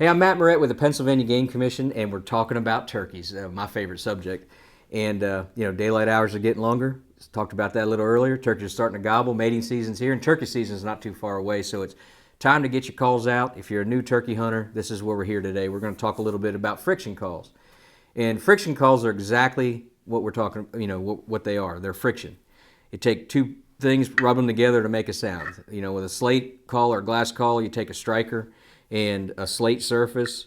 Hey, I'm Matt Moret with the Pennsylvania Game Commission, and we're talking about turkeys, my favorite subject. And, daylight hours are getting longer. Just talked about that a little earlier. Turkeys are starting to gobble. Mating season's here, and turkey season's not too far away, so it's time to get your calls out. If you're a new turkey hunter, this is where we're here today. We're going to talk a little bit about friction calls. And friction calls are exactly what we're talking, what they are. They're friction. You take two things, rub them together to make a sound. With a slate call or a glass call, you take a striker and a slate surface,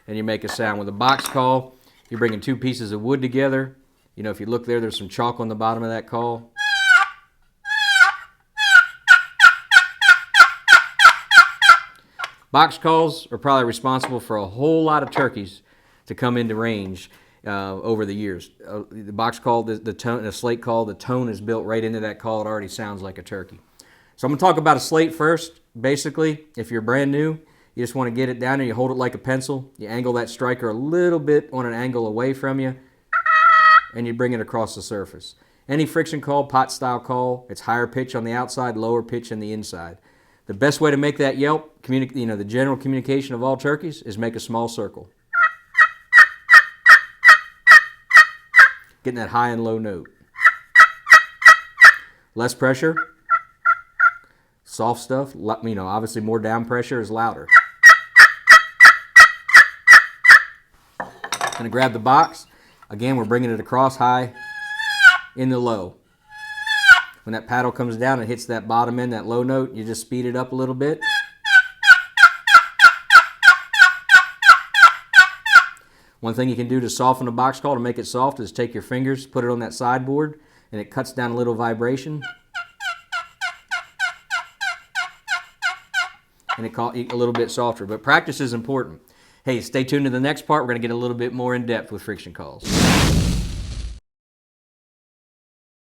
and you make a sound. With a box call, you're bringing two pieces of wood together. If you look there's some chalk on the bottom of that call. Box calls are probably responsible for a whole lot of turkeys to come into range over the years. The box call, the tone, the slate call, the tone is built right into that call. It already sounds like a turkey. So I'm going to talk about a slate first. Basically, if you're brand new, you just want to get it down there, you hold it like a pencil, you angle that striker a little bit on an angle away from you, and you bring it across the surface. Any friction call, pot style call, it's higher pitch on the outside, lower pitch on the inside. The best way to make that yelp, the general communication of all turkeys, is make a small circle. Getting that high and low note. Less pressure. Soft stuff, obviously more down pressure is louder. Gonna grab the box. Again, we're bringing it across high in the low. When that paddle comes down and hits that bottom end, that low note, you just speed it up a little bit. One thing you can do to soften a box call to make it soft is take your fingers, put it on that sideboard, and it cuts down a little vibration. And it call a little bit softer. But practice is important. Hey, stay tuned to the next part. We're going to get a little bit more in depth with friction calls.